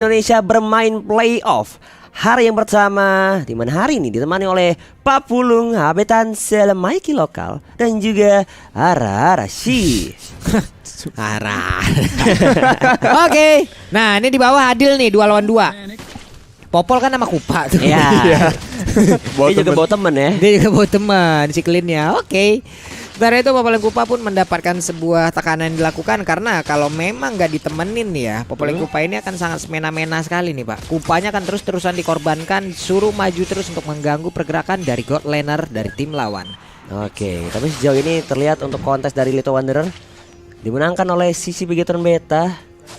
Indonesia bermain playoff hari yang pertama, di mana hari ini ditemani oleh Pak Pulung, Habetan Selemaiki lokal dan juga Ara Rashi. Ara. Oke. Nah, ini di bawah adil nih 2 lawan 2. Popol kan sama Kupa tuh. Ya. Dia juga bawa temen ya. Dia juga bawa teman si Clean-nya. Oke. Sementara itu Popol dan Kupa pun mendapatkan sebuah tekanan yang dilakukan karena kalau memang gak ditemenin nih ya, Popol dan Kupa ini akan sangat semena-mena sekali nih Pak. Kupanya akan terus-terusan dikorbankan, suruh maju terus untuk mengganggu pergerakan dari God Laner dari tim lawan. Oke, tapi sejauh ini terlihat untuk kontes dari Little Wanderer dimenangkan oleh sisi Bigetron Beta.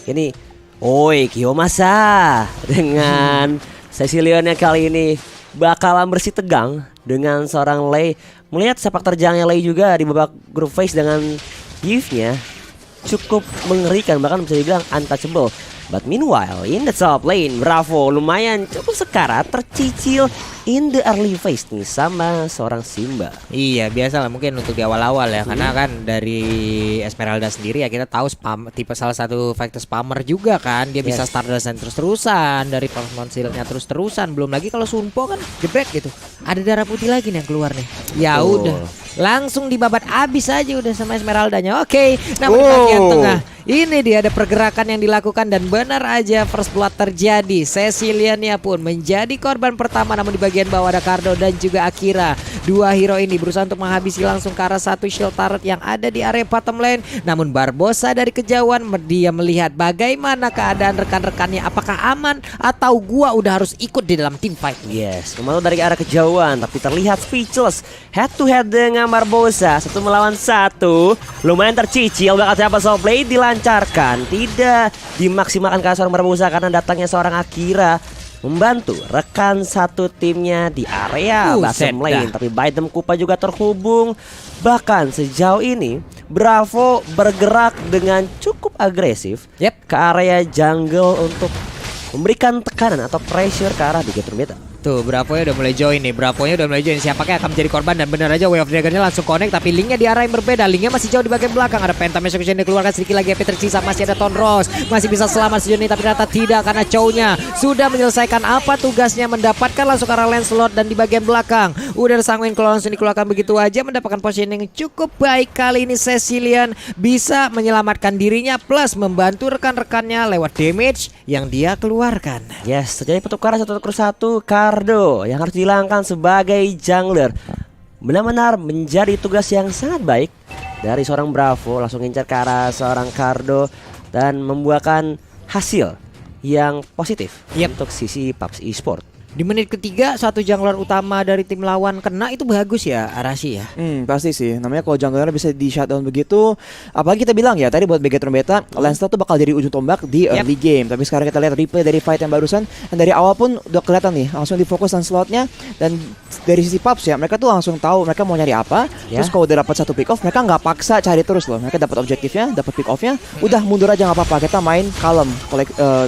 Ini Oi Kiyomasa dengan Cecilion-nya kali ini bakalan bersih tegang dengan seorang Lei. Melihat sepak terjangnya Lei juga di babak group phase dengan gift-nya cukup mengerikan, bahkan bisa dibilang untouchable. But meanwhile in the top lane, Bravo lumayan cukup sekarat, tercicil in the early phase nih sama seorang Simba. Iya biasa lah mungkin untuk di awal-awal ya, karena kan dari Esmeralda sendiri ya kita tahu tipe salah satu fighter spammer juga kan. Dia bisa Stardust terus-terusan, dari performance nya terus-terusan. Belum lagi kalau Sunpo kan jebret gitu, ada darah putih lagi nih yang keluar nih. Ya udah langsung dibabat abis aja udah sama Esmeraldanya. Oke, namun di bagian tengah ini dia ada pergerakan yang dilakukan dan benar aja first blood terjadi. Cecilian-nya pun menjadi korban pertama, namun di bagian bawah ada Cardo dan juga Akira. Dua hero ini berusaha untuk menghabisi langsung ke arah satu shield turret yang ada di area bottom lane. Namun Barbosa dari kejauhan dia melihat bagaimana keadaan rekan-rekannya, apakah aman atau gua udah harus ikut di dalam team fight. Yes, memang dari arah kejauhan tapi terlihat speechless head to head dengan Barbosa 1 melawan 1. Lumayan tercicil, bakal siapa Soulblade dilancarkan, tidak dimaksimalkan ke seorang Barbosa karena datangnya seorang Akira membantu rekan satu timnya di area bottom lane. Tapi Biden Kupa juga terhubung. Bahkan sejauh ini Bravo bergerak dengan cukup agresif ke area jungle untuk memberikan tekanan atau pressure ke arah Bigetron Beta. Tuh Bravo-nya udah mulai join nih. Bravo-nya udah mulai join. Siapakah akan menjadi korban, dan benar aja Way of Dragon-nya langsung connect, tapi linknya di arah yang berbeda. Linknya masih jauh di bagian belakang. Ada Phantom Execution yang dikeluarkan, sedikit lagi HP tersisa. Masih ada Tonros, masih bisa selamat sejauh ini, tapi ternyata tidak karena Chow-nya sudah menyelesaikan apa tugasnya, mendapatkan langsung ke arah Lancelot. Dan di bagian belakang udah ada Sanguin kalau langsung dikeluarkan begitu aja, mendapatkan positioning yang cukup baik. Kali ini Cecilion bisa menyelamatkan dirinya plus membantu rekan-rekannya lewat damage yang dia keluarkan. Yes, terjadi pertukaran 1-1. Cardo yang harus dihilangkan sebagai jungler benar-benar menjadi tugas yang sangat baik dari seorang Bravo. Langsung ngincar ke arah seorang Cardo dan membuahkan hasil yang positif untuk sisi PUBG Esport. Di menit ketiga satu jungler utama dari tim lawan kena, itu bagus ya Arashi ya. Pasti sih, namanya kalau jungler bisa di shutdown begitu. Apalagi kita bilang ya tadi buat Bigetron Beta, Lancelot tuh bakal jadi ujung tombak di early game. Tapi sekarang kita lihat replay dari fight yang barusan, dan dari awal pun udah kelihatan nih langsung difokus Lancelotnya. Dan dari sisi PUBG ya, mereka tuh langsung tahu mereka mau nyari apa. Terus kalau udah dapat satu pick off, mereka nggak paksa cari terus loh. Mereka dapat objektifnya, dapat pick offnya, udah mundur aja nggak apa-apa. Kita main kalem,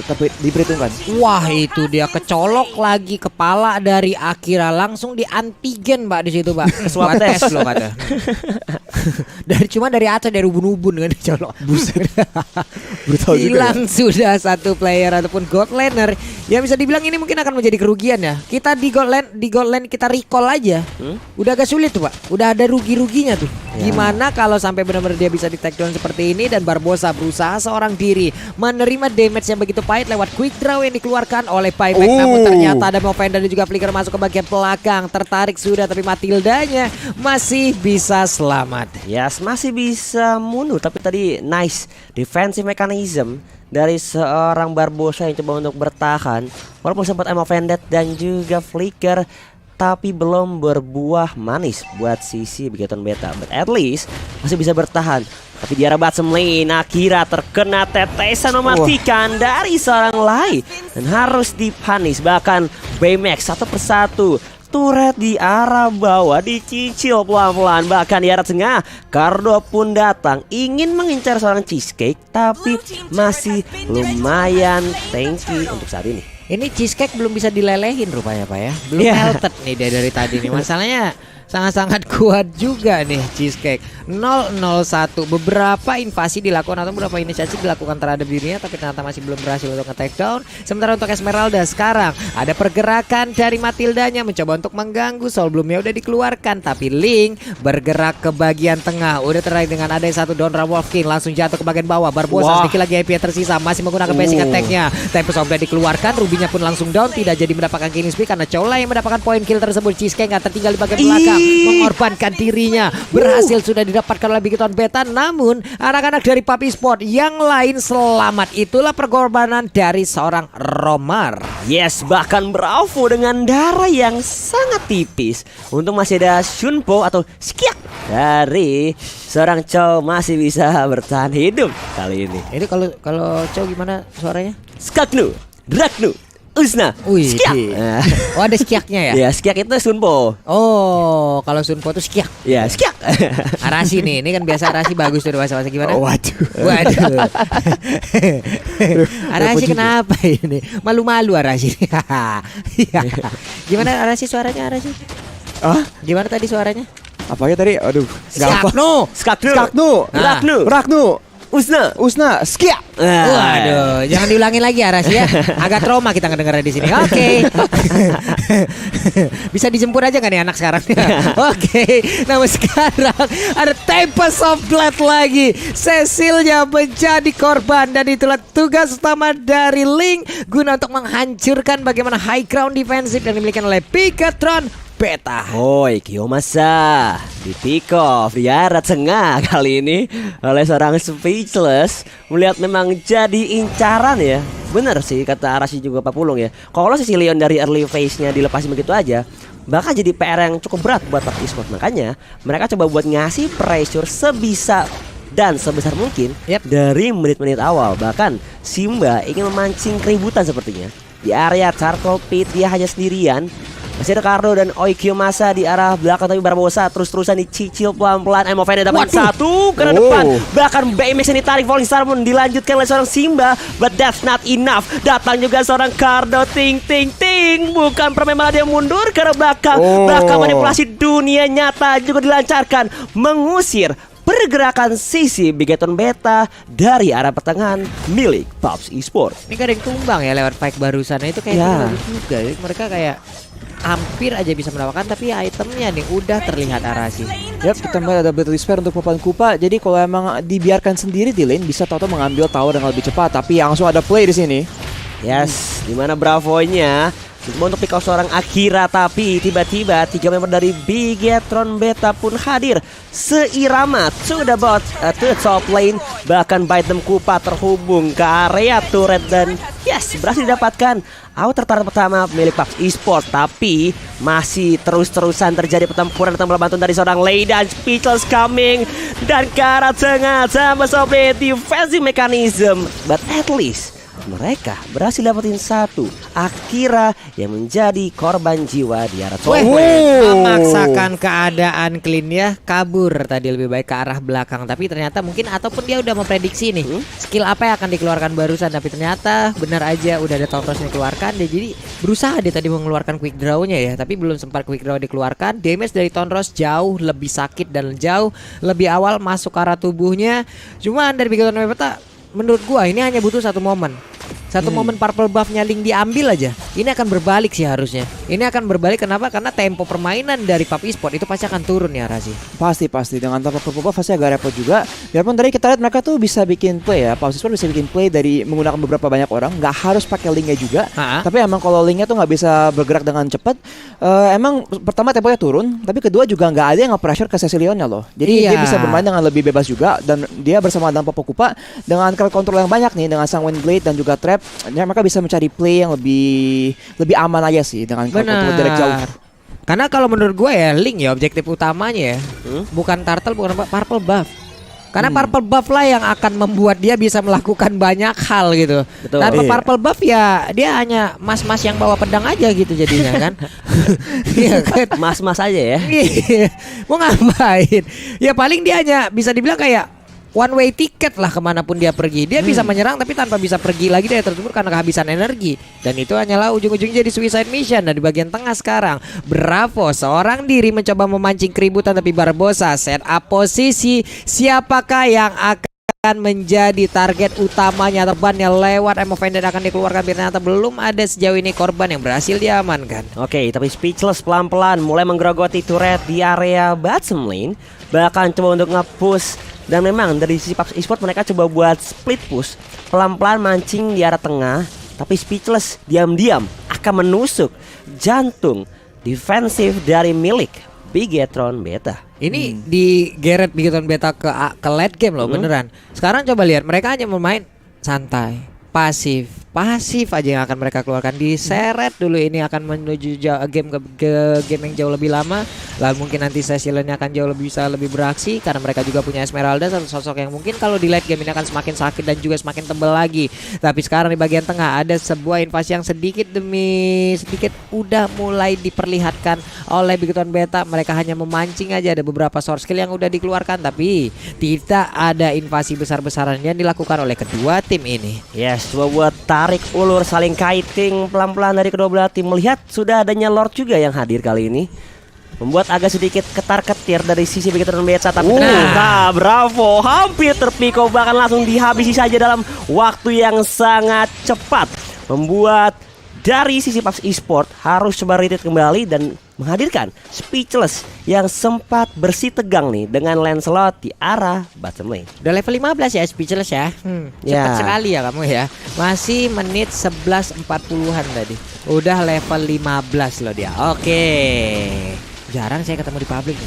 tapi diperhitungkan. Wah itu dia kecolok lagi kepala dari Akira, langsung di antigen Mbak di situ Mbak. Swab tes loh kata. dari atas dari ubun-ubun kan dicolok. Buset. Brutal juga. Hilang sudah satu player ataupun God Laner yang bisa dibilang ini mungkin akan menjadi kerugian ya. Kita di God Lane kita recall aja. Udah agak sulit tuh Pak. Udah ada rugi-ruginya tuh. Gimana kalau sampai benar-benar dia bisa di take down seperti ini, dan Barbosa berusaha seorang diri menerima damage yang begitu pahit lewat quick draw yang dikeluarkan oleh Payback. Namun ternyata ada Movender dan juga Flicker masuk ke bagian belakang. Tertarik sudah, tapi Matildanya masih bisa selamat. Yes, masih bisa mundur. Tapi tadi nice defensive mechanism dari seorang Barbosa yang coba untuk bertahan. Walaupun sempat Movender dan juga Flicker, tapi belum berbuah manis buat sisi Bigetron Beta. But at least masih bisa bertahan. Tapi di arah bottom lane, Akira terkena tetesan mematikan dari seorang Lai dan harus dipanis. Bahkan Baymax satu persatu turret di arah bawah dicicil pelan-pelan. Bahkan di arah tengah, Cardo pun datang ingin mengincar seorang Cheesecake, tapi masih lumayan tanky untuk saat ini. Ini Cheesecake belum bisa dilelehin rupanya Pak ya. Belum melted nih dari tadi nih. Masalahnya sangat-sangat kuat juga nih Cheesecake. 001. Beberapa invasi dilakukan atau beberapa inisiasi dilakukan terhadap dirinya, tapi ternyata masih belum berhasil untuk nge-take down. Sementara untuk Esmeralda sekarang ada pergerakan dari Matildanya mencoba untuk mengganggu. Soul Bloom-nya udah dikeluarkan, tapi Link bergerak ke bagian tengah. Udah terkait dengan ada yang satu Donra Wolfkin langsung jatuh ke bagian bawah. Barbosa sedikit lagi IP tersisa, masih menggunakan basic attack-nya. Tempest sudah dikeluarkan, Rubinya pun langsung down, tidak jadi mendapatkan killing spree karena Chola yang mendapatkan poin kill tersebut. Cheesecake nggak tertinggal di bagian belakang, mengorbankan dirinya. Berhasil sudah didapatkan oleh Bigetron Beta, namun anak-anak dari Papi Sport yang lain selamat. Itulah pengorbanan dari seorang Romar. Yes, bahkan Bravo dengan darah yang sangat tipis. Untung masih ada Shunpo atau Skiak dari seorang Chow masih bisa bertahan hidup kali ini. Ini kalau Chow gimana suaranya? Skaknu, Draknu, Usna, Wih, Skiak. oh ada skiaknya ya? Ya, Skiak itu Shunpo. Oh, kalau Sunpo itu skiak. Ya, Skiak. Arashi nih, ini kan biasa Arashi bagus tuh bahasa-bahasa gimana? Waduh. Waduh. Arashi kenapa ini? Malu-malu Arashi. Gimana Arashi suaranya Arashi? Ah, Gimana tadi suaranya? apanya tadi? Aduh, nggak apa. Skaknu, Skaknu, Ah. Draknu, Raknu, Usna. Usna, Skia. Waduh, jangan diulangin lagi Arashi ya. Agak trauma kita ngedengarnya di sini. Oke. Bisa dijemput aja nggak nih anak sekarang? Oke. Namun sekarang ada Tempest of Blood lagi. Cecilia menjadi korban dan itulah tugas utama dari Link guna untuk menghancurkan bagaimana high ground defensif yang dimiliki oleh Bigetron Beta. Hoi, Kiyomasa di pick off di arah tengah kali ini oleh seorang Speechless. Melihat memang jadi incaran ya. Bener sih kata Arashi juga Pak Pulung ya. Kalau si Leon dari early phase-nya dilepasin begitu aja, bakal jadi PR yang cukup berat buat Papi Sport. Makanya mereka coba buat ngasih pressure sebisa dan sebesar mungkin dari menit-menit awal. Bahkan Simba ingin memancing keributan sepertinya. Di area Charcoal Pit dia hanya sendirian. Masih ada Cardo dan Oikiyomasa di arah belakang, tapi Barbosa terus-terusan dicicil pelan-pelan. Emofene dapat satu ke depan. Bahkan BMX yang ditarik Falling Star pun dilanjutkan oleh seorang Simba. But that's not enough. Datang juga seorang Cardo. Ting ting ting. Bukan permain malah dia mundur ke arah belakang. Bahkan manipulasi dunia nyata juga dilancarkan, mengusir pergerakan sisi Bigetron Beta dari arah pertengahan milik Paps Esport. Ini gak ada yang tumbang ya lewat fight barusan itu kayak bagus juga. Mereka kayak hampir aja bisa mendapatkan, tapi itemnya nih udah terlihat Arashi. Yap, kita melihat ada Battle Sphere untuk papan kupa. Jadi kalau emang dibiarkan sendiri di lane bisa tahu mengambil tower dengan lebih cepat, tapi langsung ada play di sini. Yes, dimana Bravo-nya untuk pick off seorang Akira, tapi tiba-tiba 3 member dari Bigetron Beta pun hadir seirama to the bot, to the top lane. Bahkan Bite Them Kupa terhubung ke area turret dan yes, berhasil didapatkan outer turret pertama milik Paps Esport. Tapi masih terus-terusan terjadi pertempuran tentang bantuan dari seorang Lei dan Speechless coming dan ke arah tengah sama sobre defensive mechanism. But at least mereka berhasil dapetin satu Akira yang menjadi korban jiwa di arah top lane. Memaksakan keadaan clean ya, kabur tadi lebih baik ke arah belakang, tapi ternyata mungkin ataupun dia udah memprediksi nih skill apa yang akan dikeluarkan barusan, tapi ternyata benar aja udah ada Tonros yang dikeluarkan. Dia jadi berusaha dia tadi mengeluarkan quick draw-nya ya, tapi belum sempat quick draw dikeluarkan. Damage dari Tonros jauh lebih sakit dan jauh lebih awal masuk ke arah tubuhnya. Cuman dari Bigetron Beta menurut gua ini hanya butuh satu momen. Satu momen purple buff-nya Link diambil aja, ini akan berbalik sih harusnya. Ini akan berbalik kenapa? Karena tempo permainan dari Papi Sport itu pasti akan turun ya Razi. Pasti dengan tanpa purple buff pasti agak repot juga. Biarpun tadi kita lihat mereka tuh bisa bikin play ya, Papi Sport bisa bikin play dari menggunakan beberapa banyak orang, nggak harus pakai Linknya juga. Tapi emang kalau Linknya tuh nggak bisa bergerak dengan cepat, emang pertama temponya turun, tapi kedua juga nggak ada yang nge-pressure ke Cecilionnya loh. Jadi dia bisa bermain dengan lebih bebas juga, dan dia bersama dengan Popo Kupa dengan crowd control yang banyak nih, dengan Sanguine Blade dan juga Trap. Ya, mereka bisa mencari play yang lebih aman aja sih dengan kontrol direct jauh. Karena kalau menurut gue ya Link ya objektif utamanya ya bukan turtle, bukan purple buff. Karena purple buff lah yang akan membuat dia bisa melakukan banyak hal gitu. Betul. Tanpa purple buff ya dia hanya mas-mas yang bawa pedang aja gitu jadinya kan. Iya kan? Mas-mas aja ya. Mau ngapain? Ya paling dia hanya bisa dibilang kayak one way ticket lah kemanapun dia pergi. Dia bisa menyerang tapi tanpa bisa pergi lagi dari tersebut karena kehabisan energi. Dan itu hanyalah ujung-ujungnya jadi suicide mission. Dan di bagian tengah sekarang Bravo seorang diri mencoba memancing keributan, tapi Barbosa set up posisi. Siapakah yang akan menjadi target utamanya? Tebannya lewat Emo Vended akan dikeluarkan. Ternyata belum ada sejauh ini korban yang berhasil diamankan. Oke, tapi Speechless pelan-pelan mulai menggerogoti turret di area bottom lane, bahkan coba untuk nge-push. Dan memang dari sisi PUBG Esport mereka coba buat split push, pelan-pelan mancing di arah tengah. Tapi Speechless diam-diam akan menusuk jantung defensif dari milik Bigetron Beta. Ini di Garrett Bigetron Beta ke late game loh, beneran. Sekarang coba lihat, mereka hanya bermain santai, pasif aja yang akan mereka keluarkan. Diseret dulu, ini akan menuju game ke game yang jauh lebih lama. Lalu mungkin nanti sesi lainnya akan jauh lebih bisa lebih beraksi karena mereka juga punya Esmeralda, satu sosok yang mungkin kalau di late game ini akan semakin sakit dan juga semakin tebal lagi. Tapi sekarang di bagian tengah ada sebuah invasi yang sedikit demi sedikit udah mulai diperlihatkan oleh Bigetron Beta. Mereka hanya memancing aja, ada beberapa source skill yang udah dikeluarkan, tapi tidak ada invasi besar-besaran yang dilakukan oleh kedua tim ini. Yes, coba buat tarik ulur, saling kiting pelan-pelan dari kedua belah tim. Melihat sudah adanya Lord juga yang hadir kali ini, membuat agak sedikit ketar-ketir dari sisi Bigetron Beta. Tapi ternyata Bravo hampir terpikau, bahkan langsung dihabisi saja dalam waktu yang sangat cepat, membuat dari sisi PUBG Esport harus coba retreat kembali dan menghadirkan Speechless yang sempat bersih tegang nih dengan Lancelot di arah bottom lane. Udah level 15 ya Speechless ya. Cepat sekali ya kamu ya. Masih menit 11.40-an tadi. Udah level 15 loh dia. Oke. Jarang saya ketemu di public.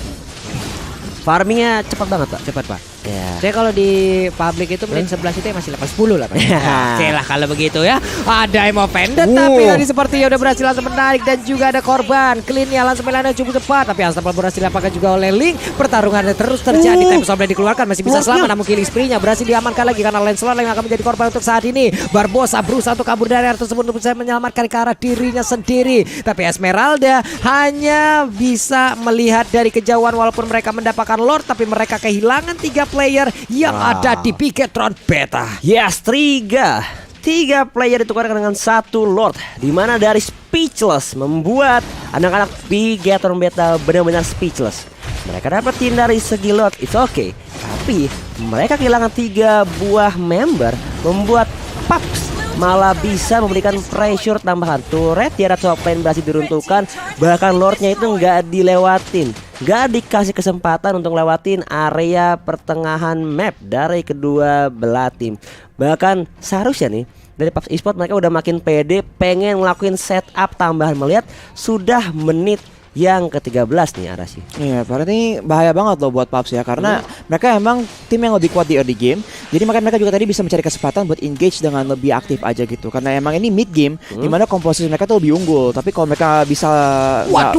Farmingnya cepat banget Pak. Cepat Pak. Ya. Saya kalau di public itu menit 11 itu ya masih level 10 lah Pak. Oke lah kalau begitu ya. Ada Emo Vended tapi tadi sepertinya udah berhasil langsung menarik dan juga ada korban. Clean-nya langsung melanai cukup cepat, tapi Unstoppable berhasil apakah juga oleh Link. Pertarungannya terus terjadi. Time Sombra dikeluarkan, masih bisa selamat, namun killing spree-nya berhasil diamankan lagi karena Lancelot yang akan menjadi korban untuk saat ini. Barbosa berusaha untuk kabur dari area tersebut untuk bisa menyelamatkan ke arah dirinya sendiri. Tapi Esmeralda hanya bisa melihat dari kejauhan walaupun mereka mendapatkan Lord, tapi mereka kehilangan 3 player yang ada di Bigetron Beta. Yes, 3 player ditukarkan dengan 1 Lord, di mana dari Speechless membuat anak-anak Bigetron Beta benar-benar speechless. Mereka dapetin dari segi Lord, it's okay, tapi mereka kehilangan 3 buah member, membuat PUBG malah bisa memberikan pressure tambahan. Turret di arah top lane berhasil diruntuhkan, bahkan Lordnya itu nggak dilewatin, nggak dikasih kesempatan untuk lewatin area pertengahan map dari kedua belah tim. Bahkan seharusnya nih dari PUBG Esport mereka udah makin pede, pengen ngelakuin setup tambahan. Melihat sudah menit yang ke-13 nih Arasi. Iya, berarti ini bahaya banget loh buat PUBG ya, karena mereka emang tim yang lebih kuat di early game. Jadi makanya mereka juga tadi bisa mencari kesempatan buat engage dengan lebih aktif aja gitu. Karena emang ini mid game dimana komposisi mereka tuh lebih unggul. Tapi kalau mereka bisa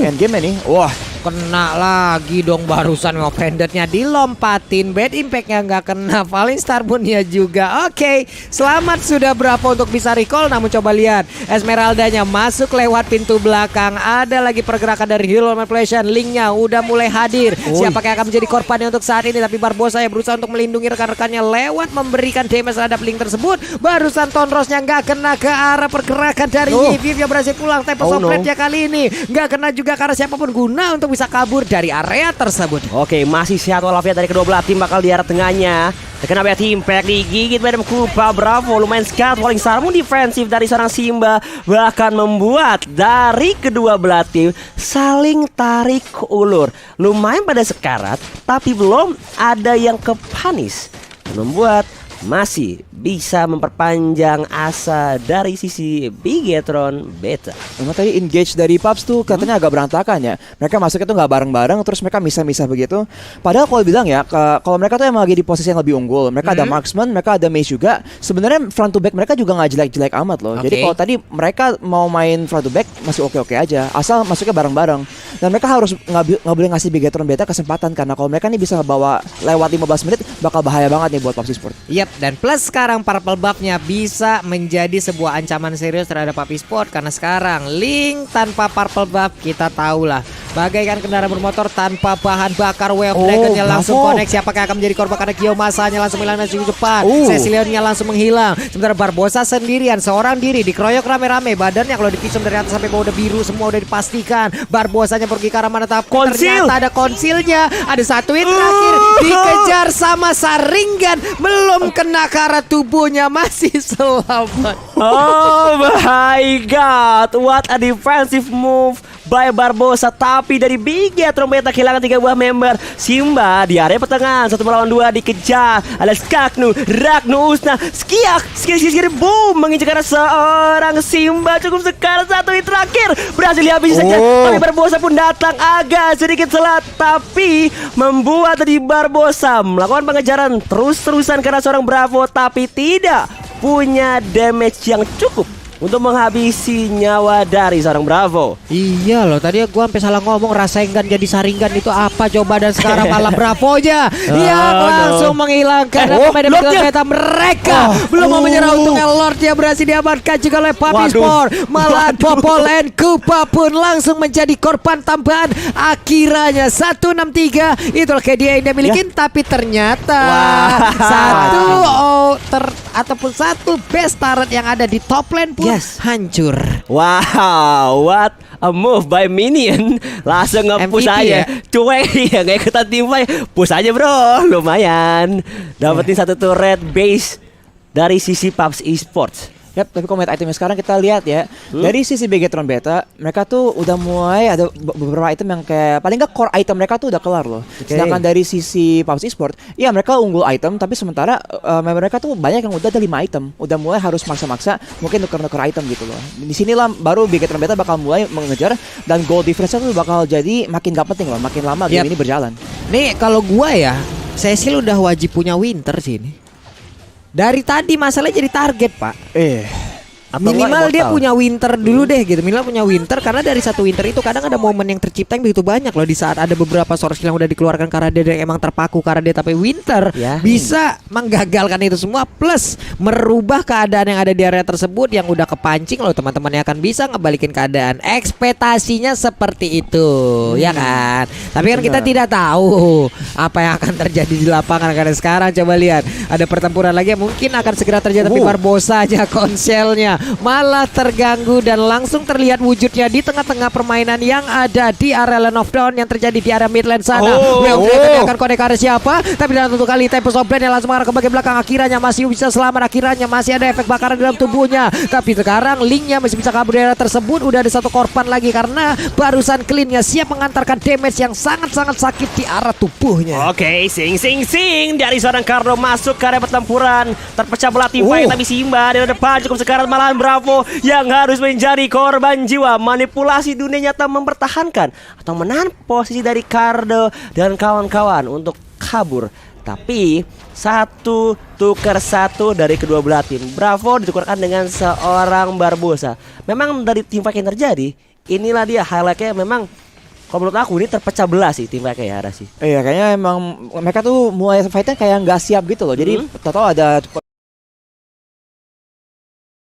end game nih, wah, kena lagi dong barusan. Offendernya dilompatin, bad impactnya nggak kena, Falling Starbunnya juga. Oke, selamat sudah Bravo untuk bisa recall. Namun coba lihat Esmeraldanya masuk lewat pintu belakang. Ada lagi pergerakan dari Hero Manipulation. Linknya udah mulai hadir. Siapakah yang akan menjadi korbannya untuk saat ini? Tapi Barbosa yang berusaha untuk melindungi rekan-rekannya lewat memberikan damage terhadap Link tersebut. Barusan Tonrosnya nggak kena ke arah pergerakan dari Viv yang berhasil pulang. Tempo Sopletnya kali ini nggak kena juga karena siapapun guna untuk bisa kabur dari area tersebut. Oke, masih sehat walafiat dari kedua belah tim, bakal di arah tengahnya. Terkena bad impact, digigit Madam Kupa. Bravo lumayan sekali. Falling Star defensif dari seorang Simba, bahkan membuat dari kedua belah tim saling tarik ulur. Lumayan pada sekarat, tapi belum ada yang kepanis, membuat masih bisa memperpanjang asa dari sisi Bigetron Beta. Memang tadi engage dari PUBG tuh katanya agak berantakan ya. Mereka masuknya tuh nggak bareng-bareng, terus mereka misah-misah begitu. Padahal kalau bilang ya, kalau mereka tuh emang lagi di posisi yang lebih unggul. Mereka ada marksman, mereka ada mage juga. Sebenarnya front to back mereka juga nggak jelek-jelek amat loh. Jadi kalau tadi mereka mau main front to back masih oke-oke aja, asal masuknya bareng-bareng. Dan mereka harus nggak boleh ngasih Bigetron Beta kesempatan, karena kalau mereka nih bisa bawa lewat 15 menit bakal bahaya banget nih buat PUBG Sport. Yap, dan plus sekarang purple buff-nya bisa menjadi sebuah ancaman serius terhadap PUBG Sport, karena sekarang Link tanpa purple buff kita tahu lah bagaikan kendaraan bermotor tanpa bahan bakar. Way of Dragon-nya langsung connect. Siapakah akan menjadi korban karena Kiyomasanya langsung hilang dan cukup cepat. Cecilionnya langsung menghilang. Sementara Barbosa sendirian seorang diri dikeroyok rame-rame. Badannya kalau divisum dari atas sampai bawah udah biru semua, udah dipastikan. Barbosanya pergi ke arah mana, tapi ternyata ada konsilnya. Ada satu hit terakhir dikejar sama Sharingan, belum kena ke arah tubuhnya, masih selamat. Oh my god, what a defensive move by Barbosa. Tapi dari Biga Trombeta kehilangan 3 buah member. Simba di area pertengahan 1 melawan 2 dikejar. Ada Skaknu, Ragnu, Usna, Skiak, Skiri boom menginjak arah seorang Simba. Cukup sekarang satu hit terakhir berhasil dihabisi saja. Tapi Barbosa pun datang agak sedikit telat, tapi membuat tadi Barbosa melakukan pengejaran terus-terusan karena seorang Bravo, tapi tidak punya damage yang cukup untuk menghabisi nyawa dari seorang Bravo. Iya loh, tadi gua sampai salah ngomong, Rasengan jadi Sharingan itu apa coba, dan sekarang malah Bravonya yang langsung menghilangkan pemain beta mereka. Belum mau menyerah, untungnya Lordnya berhasil diamankan juga oleh Papi Sport. Malah Popol and Kupa pun langsung menjadi korban tambahan. Akhirnya 163 itulah kayak dia yang dia milikin, tapi ternyata ataupun satu best turret yang ada di top lane pun hancur. Wow, what a move by Minion. Langsung nge-push MVP aja. ya? Cuek ya, gak ikutan tim fight. Push aja bro, lumayan. Dapetin satu turret base dari sisi PUBG Esports. Yap, tapi kalau itemnya sekarang kita lihat ya, dari sisi Bigetron Beta, mereka tuh udah mulai ada beberapa item yang kayak paling nggak core item mereka tuh udah kelar loh. Sedangkan dari sisi PUBG Esport, ya mereka unggul item, tapi sementara member mereka tuh banyak yang udah ada 5 item, udah mulai harus maksa-maksa mungkin nuker-nuker item gitu loh. Di sinilah baru Bigetron Beta bakal mulai mengejar, dan goal difference tuh bakal jadi makin gak penting loh, makin lama game ini berjalan. Nih kalau gua ya, Cecil udah wajib punya Winter sih ini. Dari tadi masalahnya jadi target, Pak. Minimal dia punya Winter dulu deh gitu. Minimal punya Winter, karena dari satu Winter itu kadang ada momen yang tercipta yang begitu banyak loh. Di saat ada beberapa source skill yang udah dikeluarkan karena dia emang terpaku karena dia, tapi Winter bisa menggagalkan itu semua, plus merubah keadaan yang ada di area tersebut yang udah kepancing loh. Teman-teman yang akan bisa ngebalikin keadaan. Ekspektasinya seperti itu, ya kan? Tapi kan kita tidak tahu apa yang akan terjadi di lapangan. Karena sekarang coba lihat, ada pertempuran lagi yang mungkin akan segera terjadi, tapi Barbosa aja konselnya malah terganggu dan langsung terlihat wujudnya di tengah-tengah permainan yang ada di area Land of Dawn yang terjadi di area mid lane sana. Yang akan connect area siapa? Tapi dalam satu kali Tempest of Blade yang langsung mengarah ke bagian belakang. Akhirnya masih bisa selamat, akhirnya masih ada efek bakaran dalam tubuhnya. Tapi sekarang Linknya masih bisa kabur dari area tersebut. Udah ada satu korban lagi karena barusan cleannya siap mengantarkan damage yang sangat-sangat sakit di arah tubuhnya. Oke, sing dari seorang Cardo masuk ke area pertempuran. Terpecah belah tim fight, tapi Simba di depan cukup sekarang malah Bravo yang harus menjadi korban jiwa. Manipulasi dunia nyata mempertahankan atau menahan posisi dari Cardo dan kawan-kawan untuk kabur. Tapi 1-1 dari kedua belah tim. Bravo ditukarkan dengan seorang Barbosa. Memang dari tim fight yang terjadi, inilah dia highlightnya. Memang kalau menurut aku ini terpecah belah sih tim fight ya, ada sih. Iya, kayaknya emang mereka tuh mulai fightnya kayak nggak siap gitu loh. Jadi tahu ada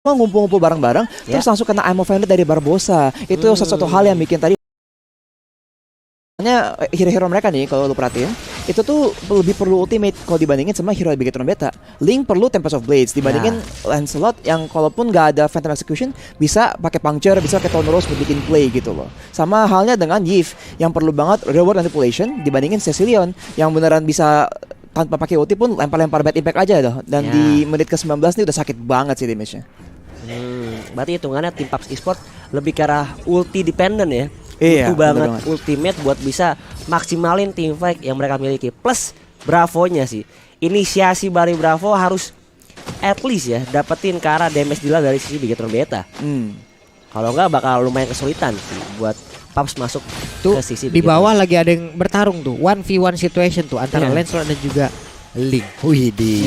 ngumpul-ngumpul bareng-bareng, terus langsung kena I'm offended dari Barbosa. Itu satu hal yang bikin tadi hero-hero mereka nih, kalau lu perhatiin, itu tuh lebih perlu ultimate kalau dibandingin sama hero Bigetron Beta. Link perlu Tempest of Blades dibandingin Lancelot yang kalaupun nggak ada Phantom Execution bisa pakai Puncture, bisa pakai Tonrose buat bikin play gitu loh. Sama halnya dengan Yves yang perlu banget reward manipulation dibandingin Cecilion yang beneran bisa tanpa pakai ulti pun lempar-lempar bad impact aja dah. Dan di menit ke-19 nih udah sakit banget sih damage-nya. Berarti hitungannya tim PUBG Esport lebih ke arah ulti dependent ya. Iya, butuh banget ultimate buat bisa maksimalin team fight yang mereka miliki. Plus Bravonya sih, inisiasi dari Bravo harus at least ya dapetin ke arah damage dealer dari sisi Bigetron Beta. Kalau enggak bakal lumayan kesulitan sih buat PUBG masuk tuh, ke sisi di bawah lagi ada yang bertarung tuh 1v1 situation tuh antara Lancelot dan juga Link. Wih, di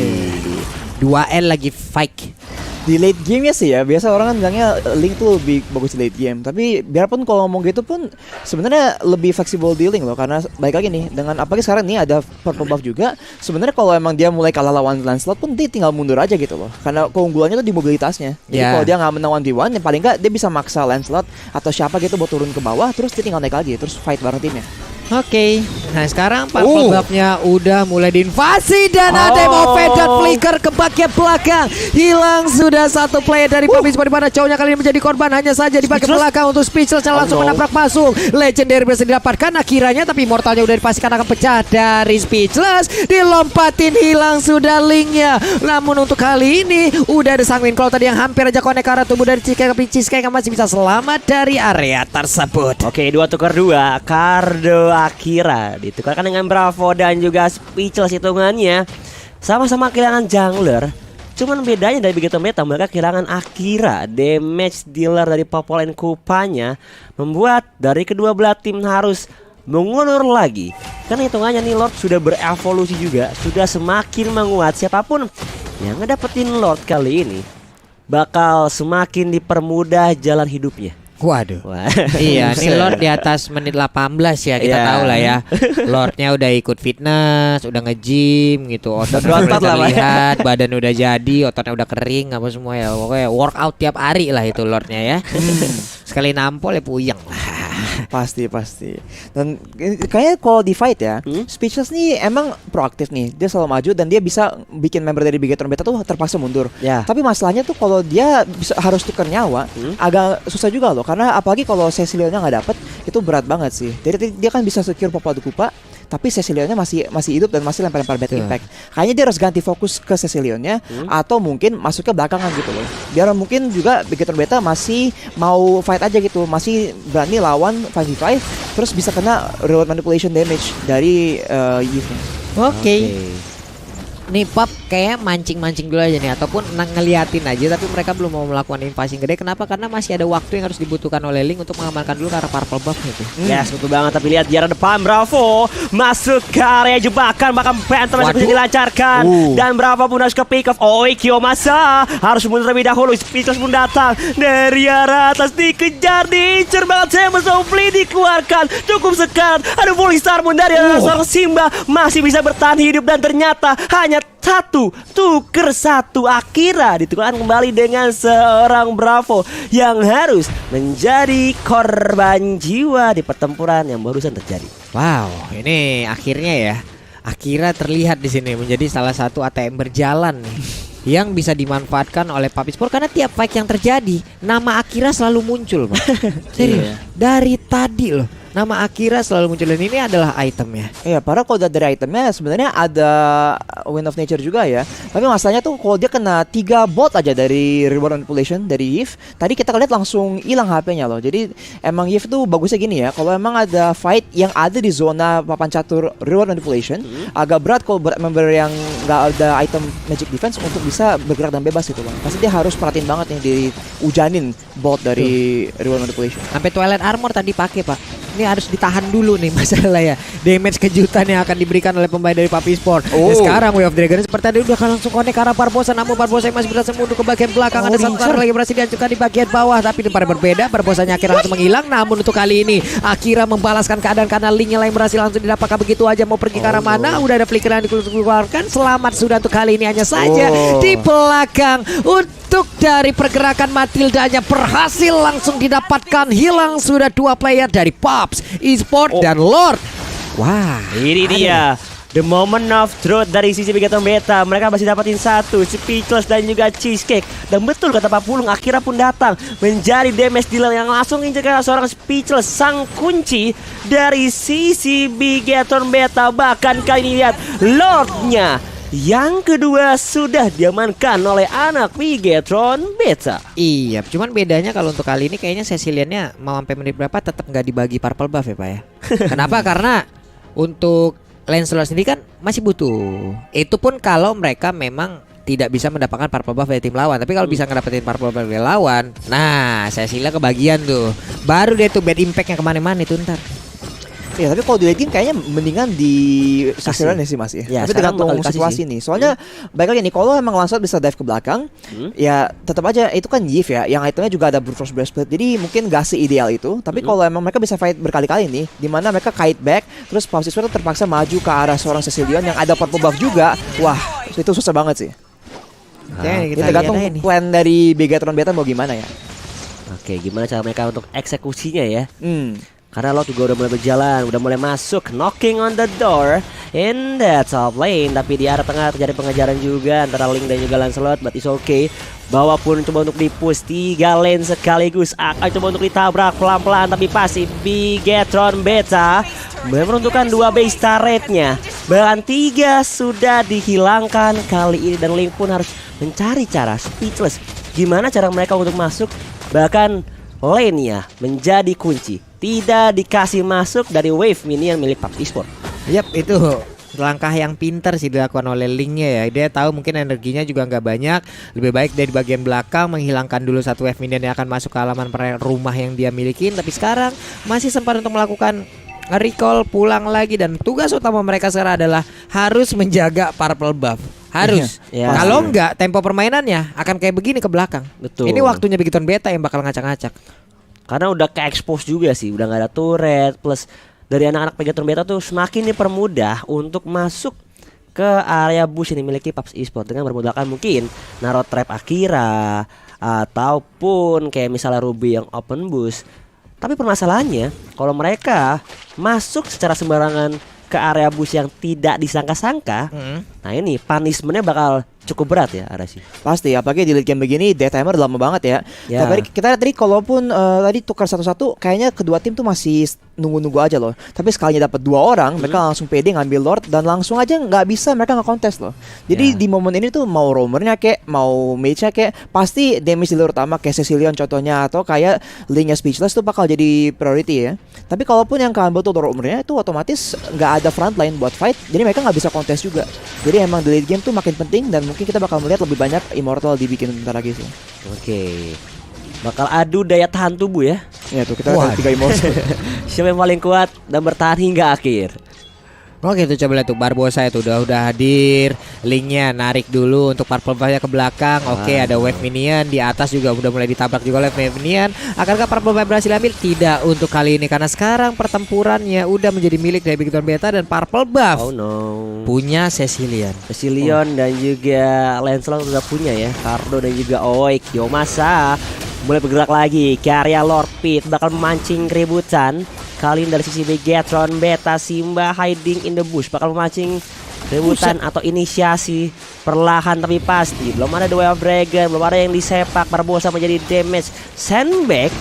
2L lagi fight. Di late game ya sih ya, biasa orang kan bilangnya Link tuh lebih bagus di late game. Tapi biarpun kalau ngomong gitu pun sebenarnya lebih fleksibel di Link loh. Karena baik lagi nih, dengan apalagi sekarang nih ada purple buff juga. Sebenarnya kalau emang dia mulai kalah lawan Lancelot pun dia tinggal mundur aja gitu loh. Karena keunggulannya tuh di mobilitasnya. Jadi Ya. kalau dia nggak menang 1v1, ya paling nggak dia bisa maksa Lancelot atau siapa gitu buat turun ke bawah, terus dia tinggal naik lagi, terus fight bareng timnya. Oke, nah sekarang purple buff-nya udah mulai diinvasi dan ada yang offended flicker ke bagian belakang. Hilang sudah satu player dari PUBG Sport, di mana cowoknya kali ini menjadi korban hanya saja di bagian belakang untuk Speechless yang langsung menabrak masuk. Legendary berhasil didapatkan akhirnya, tapi Immortalnya udah dipastikan akan pecah dari Speechless. Dilompatin, hilang sudah Linknya. Namun untuk kali ini udah ada Sanguine Claw tadi yang hampir aja connect ke arah tubuh dari Cheesecake, tapi Cheesecake masih bisa selamat dari area tersebut. Oke, 2-2 Cardo Akira ditukarkan dengan Bravo dan juga Speechless. Hitungannya sama-sama kehilangan jungler, cuman bedanya dari begitu meta mereka kehilangan Akira, damage dealer dari Popoline Kupanya, membuat dari kedua belah tim harus mengulur lagi. Karena hitungannya nih Lord sudah berevolusi juga, sudah semakin menguat. Siapapun yang ngedapetin Lord kali ini bakal semakin dipermudah jalan hidupnya. Waduh. Wah. Iya, nih Lord di atas menit 18 ya, kita Iya. tahu lah ya. Lordnya udah ikut fitness, udah nge-gym gitu, otot udah mulai 24 lah, Pak. terlihat, badan udah jadi, ototnya udah kering, apa semua ya. Pokoknya workout tiap hari lah itu Lordnya ya. Sekali nampol ya puyeng. Pasti. Dan kayaknya kalau di fight ya, Speechless nih emang proaktif nih. Dia selalu maju dan dia bisa bikin member dari Bigetron Beta tuh terpaksa mundur. Ya. Tapi masalahnya tuh kalau dia harus tukar nyawa, agak susah juga loh. Karena apalagi kalau Cecilionnya nggak dapet, itu berat banget sih. Jadi dia kan bisa secure Popol Vuh Kupa, tapi Cecilionnya masih hidup dan masih lempar-lempar bad Betul. impact. Kayaknya dia harus ganti fokus ke Cecilionnya atau mungkin masuk ke belakangan gitu loh. Biar mungkin juga Bigetron Beta masih mau fight aja gitu, masih berani lawan 5v5, terus bisa kena reward manipulation damage dari Yves-nya. Oke. Nih Pap kayak mancing-mancing dulu aja nih, ataupun ngeliatin aja, tapi mereka belum mau melakukan invasi yang gede. Kenapa? Karena masih ada waktu yang harus dibutuhkan oleh Link untuk mengamankan dulu ke arah purple buff gitu. Yes, betul banget. Tapi lihat di arah depan Bravo masuk ke area jebakan, bahkan Phantom masih bisa Waduh. dilancarkan. Dan Bravo pun harus ke pick off. Oi Kiyomasa harus mundur terlebih dahulu. Speechless pun datang dari arah atas, dikejar, diincer banget. Seamus Offly dikeluarkan, cukup sekat. Ada volley star pun dari arah seorang Simba, masih bisa bertahan hidup. Dan ternyata hanya satu tuker satu. Akira ditukarkan kembali dengan seorang Bravo yang harus menjadi korban jiwa di pertempuran yang barusan terjadi. Wow, ini akhirnya ya Akira terlihat di sini menjadi salah satu ATM berjalan nih yang bisa dimanfaatkan oleh PUBG Sport, karena tiap fight yang terjadi nama Akira selalu muncul, Pak. Serius, dari tadi loh nama Akira selalu muncul, dan ini adalah itemnya. Iya, para kalau dari itemnya sebenarnya ada Wind of Nature juga ya. Tapi masalahnya tuh kalau dia kena 3 bot aja dari reward manipulation dari Yves, tadi kita lihat langsung hilang HP-nya loh. Jadi emang Yves tuh bagusnya gini ya, kalau emang ada fight yang ada di zona papan catur reward manipulation, agak berat kalau buat member yang nggak ada item magic defense untuk bisa bergerak dan bebas gitu loh. Pasti dia harus perhatiin banget nih diujanin bot dari reward manipulation. Sampai Twilight Armor tadi pakai, Pak. Ini harus ditahan dulu nih masalah ya. Damage kejutan yang akan diberikan oleh pemain dari PUBG Sport. Dan sekarang Way of Dragon seperti tadi udah langsung connect ke arah Barbosa, namun Barbosa masih berhasil mundur ke bagian belakang. Ada satu orang lagi berhasil dihancurkan di bagian bawah, tapi pada berbeda Barbosanya akhirnya langsung menghilang. Namun untuk kali ini Akira membalaskan keadaan karena Linknya lain berhasil langsung didapatkan begitu aja. Mau pergi ke arah mana? Udah ada flicker yang dikeluarkan. Selamat sudah untuk kali ini, hanya saja di belakang. Untuk dari pergerakan Matildanya berhasil langsung didapatkan. Hilang sudah 2 player dari PUBG Esport dan Lord. Wah, Ini dia the moment of truth dari sisi Bigetron Beta. Mereka masih dapatin satu, Speechless dan juga Cheesecake. Dan betul kata Pak Pulung, Akira pun datang menjadi damage dealer yang langsung injek ke seorang Speechless, sang kunci dari sisi Bigetron Beta. Bahkan kali ini lihat Lordnya yang kedua sudah diamankan oleh anak Bigetron Beta. iya. Cuman bedanya kalau untuk kali ini kayaknya Ceciliannya mau sampai menit berapa tetap nggak dibagi purple buff ya, Pak ya. Kenapa? Karena untuk Lancelot sendiri kan masih butuh. Itu pun kalau mereka memang tidak bisa mendapatkan purple buff dari tim lawan. Tapi kalau bisa ngedapetin purple buff dari lawan, nah Cecilia kebagian tuh. Baru dia tuh bad impact-nya kemana-mana itu ntar. Ya tapi kalau di late game kayaknya mendingan di Sicilian sih Mas ya. Ya, Tapi sekarang tergantung bakal dikasih situasi nih. Soalnya baik lagi nih kalau emang Lancelot bisa dive ke belakang, ya tetap aja itu kan Yves ya, yang itemnya juga ada Brute Force Breastplate. Jadi mungkin gak seideal itu. Tapi kalau emang mereka bisa fight berkali-kali nih, di mana mereka kite back, terus Pops Esports terpaksa maju ke arah seorang Sicilian yang ada purple buff juga. Wah, itu susah banget sih. Oke, Ini tergantung lihat aja nih. plan dari Begatron Beta mau gimana ya. Oke, gimana cara mereka untuk eksekusinya ya? Karena Karena lo juga udah mulai berjalan, udah mulai masuk, knocking on the door in that top lane. Tapi di arah tengah terjadi pengejaran juga antara Link dan juga Lancelot, but it's okay. Bawa pun coba untuk dipush 3 lane sekaligus, akan coba untuk ditabrak pelan-pelan, tapi pasti Bigetron Beta memperuntukkan 2 base turretnya. Bahkan 3 sudah dihilangkan kali ini, dan Link pun harus mencari cara speechless. Gimana cara mereka untuk masuk? Bahkan lane-nya menjadi kunci. Tidak dikasih masuk dari wave minion milik PUBG Esport. Yap, itu langkah yang pintar sih dilakukan oleh Linknya ya. Dia tahu mungkin energinya juga nggak banyak, lebih baik dari bagian belakang menghilangkan dulu satu wave minion yang akan masuk ke halaman rumah yang dia milikin. Tapi sekarang masih sempat untuk melakukan recall pulang lagi, dan tugas utama mereka sekarang adalah harus menjaga purple buff. Harus. Iya. Kalau enggak, tempo permainannya akan kayak begini ke belakang. Betul. Ini waktunya Bigetron Beta yang bakal ngacak-ngacak. Karena udah ke-expose juga sih, udah gak ada turret. Plus dari anak-anak Bigetron Beta tuh semakin dipermudah untuk masuk ke area bush yang dimiliki PUBG Esport, dengan bermodalkan mungkin naruh trap Akira ataupun kayak misalnya Ruby yang open bush. Tapi permasalahannya kalau mereka masuk secara sembarangan ke area bush yang tidak disangka-sangka, nah ini punishmentnya bakal cukup berat ya Arasi. pasti, apalagi di late game begini death timer udah lama banget ya. Ya. Tapi kita lihat tadi kalaupun tadi tukar satu-satu, kayaknya kedua tim tuh masih nunggu-nunggu aja loh. Tapi sekalinya dapat 2 orang, mereka langsung pede ngambil Lord dan langsung aja nggak bisa mereka nge-contest loh. Jadi Ya. di momen ini tuh mau roamernya kayak mau mage-nya kayak pasti damage di luar utama kayak Cecilion contohnya, atau kayak Linknya Speechless tuh bakal jadi priority ya. Tapi kalaupun yang keambil tuh roamernya itu otomatis nggak ada frontline buat fight, jadi mereka nggak bisa contest juga. Jadi emang di late game tuh makin penting, dan mungkin kita bakal melihat lebih banyak Immortal dibikin bentar lagi sih. Oke. Bakal adu daya tahan tubuh ya. Ya tuh kita lihat 3 Immortal. Siapa yang paling kuat dan bertahan hingga akhir. Oke tuh coba lihat tuh Barbosa itu udah hadir. Linknya narik dulu untuk purple buff-nya ke belakang. Oke, ada wave minion di atas juga udah mulai ditabrak juga oleh wave minion. Akankah purple buff berhasil ambil? Tidak untuk kali ini, karena sekarang pertempurannya udah menjadi milik dari Bigetron Beta, dan purple buff Oh no. punya Cecilion. Cecilion dan juga Lancelot udah punya ya. Cardo dan juga Oik. Yomasa mulai bergerak lagi ke area Lord Pit, bakal memancing keributan. Kali ini dari sisi Bigetron Beta, Simba hiding in the bush bakal memancing keributan atau inisiasi perlahan tapi pasti. Belum ada The Way of Dragon, belum ada yang disepak. Barbosa menjadi damage sandbag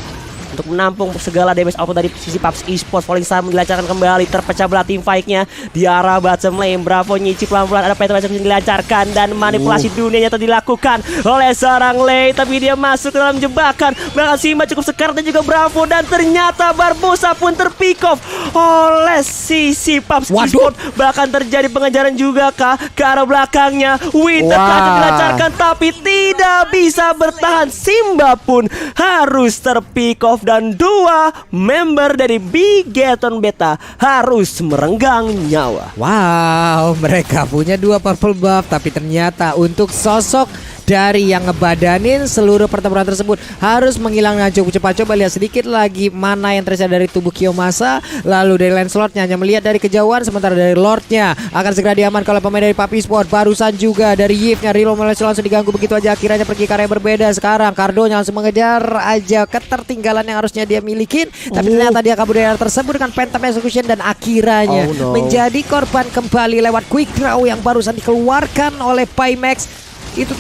untuk menampung segala damage output dari sisi PUBG Esports. Falling Star dilancarkan kembali, terpecah belah tim fight-nya di arah bottom lane. Bravo nyicip pelan-pelan, ada penetrasi yang dilancarkan dan manipulasi dunianya telah dilakukan oleh seorang Lei, tapi dia masuk ke dalam jebakan. Bahkan Simba cukup sekarat dan juga Bravo, dan ternyata Barbosa pun terpick off oleh sisi PUBG Esports. Bahkan terjadi pengejaran juga ke arah belakangnya. Winter Clutch dilancarkan tapi tidak bisa bertahan. Simba pun harus terpick off, dan 2 member dari Bigetron Beta harus merenggang nyawa. Wow, mereka punya 2 purple buff, tapi ternyata untuk sosok dari yang ngebadanin seluruh pertempuran tersebut harus menghilangkan cukup cepat. Coba lihat sedikit lagi mana yang tersisa dari tubuh Kiyomasa. Lalu dari Lancelotnya hanya melihat dari kejauhan, sementara dari Lordnya akan segera diamankan oleh pemain dari PUBG Esport. Barusan juga dari Yves-nya reload langsung diganggu begitu aja, akhirnya pergi ke area berbeda. Sekarang Cardonya langsung mengejar aja ketertinggalan yang harusnya dia milikin, tapi ternyata dia kabur dari area tersebut dengan Phantom Execution, dan akhirnya menjadi korban kembali lewat quick draw yang barusan dikeluarkan oleh Pimax. Itu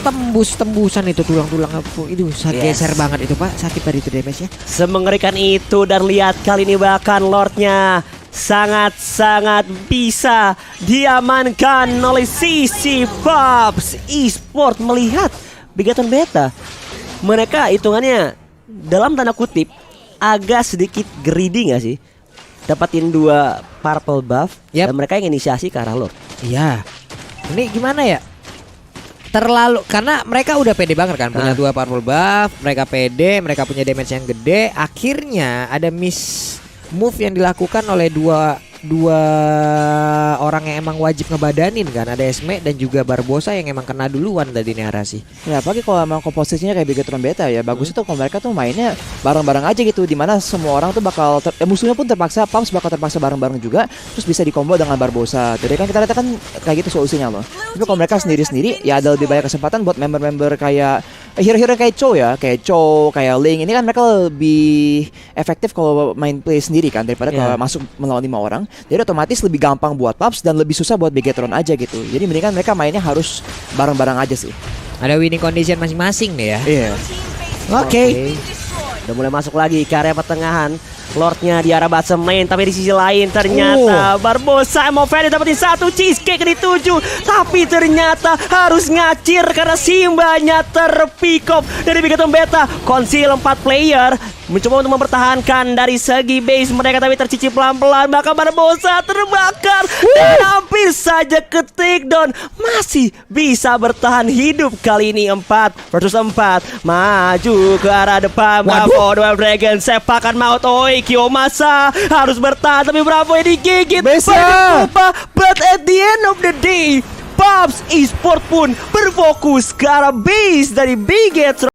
tembusan itu tulang-tulang itu geser banget itu Pak, sakit tadi itu damage-nya. Semengerikan itu, dan lihat kali ini bahkan Lordnya sangat-sangat bisa diamankan oleh sisi PUBG Esport. Melihat Bigetron Beta, mereka hitungannya dalam tanda kutip agak sedikit greedy gak sih? Dapatin 2 purple buff, dan mereka yang inisiasi ke arah Lord. Iya. Ini gimana ya? Terlalu, karena mereka udah pede banget kan, punya 2 purple buff, mereka pede, mereka punya damage yang gede. Akhirnya ada miss move yang dilakukan oleh 2 dua orang yang emang wajib ngebadanin kan. Ada Esme dan juga Barbosa yang emang kena duluan tadi nih Arasi. Ya apalagi kalau emang komposisinya kayak Bigetron Beta ya, bagus itu kalau mereka tuh mainnya bareng-bareng aja gitu, dimana semua orang tuh bakal musuhnya pun terpaksa, Pams bakal terpaksa bareng-bareng juga, terus bisa dikombo dengan Barbosa. Jadi kan kita lihat kan kayak gitu solusinya loh. Tapi kalau mereka sendiri-sendiri ya ada lebih banyak kesempatan buat member-member kayak hero-hero kayak Cho ya, kayak Ling. Ini kan mereka lebih efektif kalau main play sendiri kan daripada kalau masuk melawan 5 orang. Jadi otomatis lebih gampang buat Pubs dan lebih susah buat Bigetron aja gitu. Jadi mendingan mereka mainnya harus bareng-bareng aja sih. Ada winning condition masing-masing nih ya. Iya. Oke. Udah mulai masuk lagi ke area pertengahan. Lordnya di arah bottom lane, tapi di sisi lain ternyata Barbosa Emoveni dapetin satu cheesecake di 7, tapi ternyata harus ngacir karena Simbanya terpick off dari Bigetron Beta. Konsil 4 player mencoba untuk mempertahankan dari segi base mereka, tapi tercicip pelan-pelan. Bahkan Barbosa terbakar dan hampir saja ke takedown. Masih bisa bertahan hidup kali ini 4 versus 4. Maju ke arah depan. Bravo Duel Dragon sepakan maut. Oi Kiyomasa harus bertahan, tapi Bravo yang digigit. But at the end of the day, Pubs Esport pun berfokus ke arah base dari Bigetron.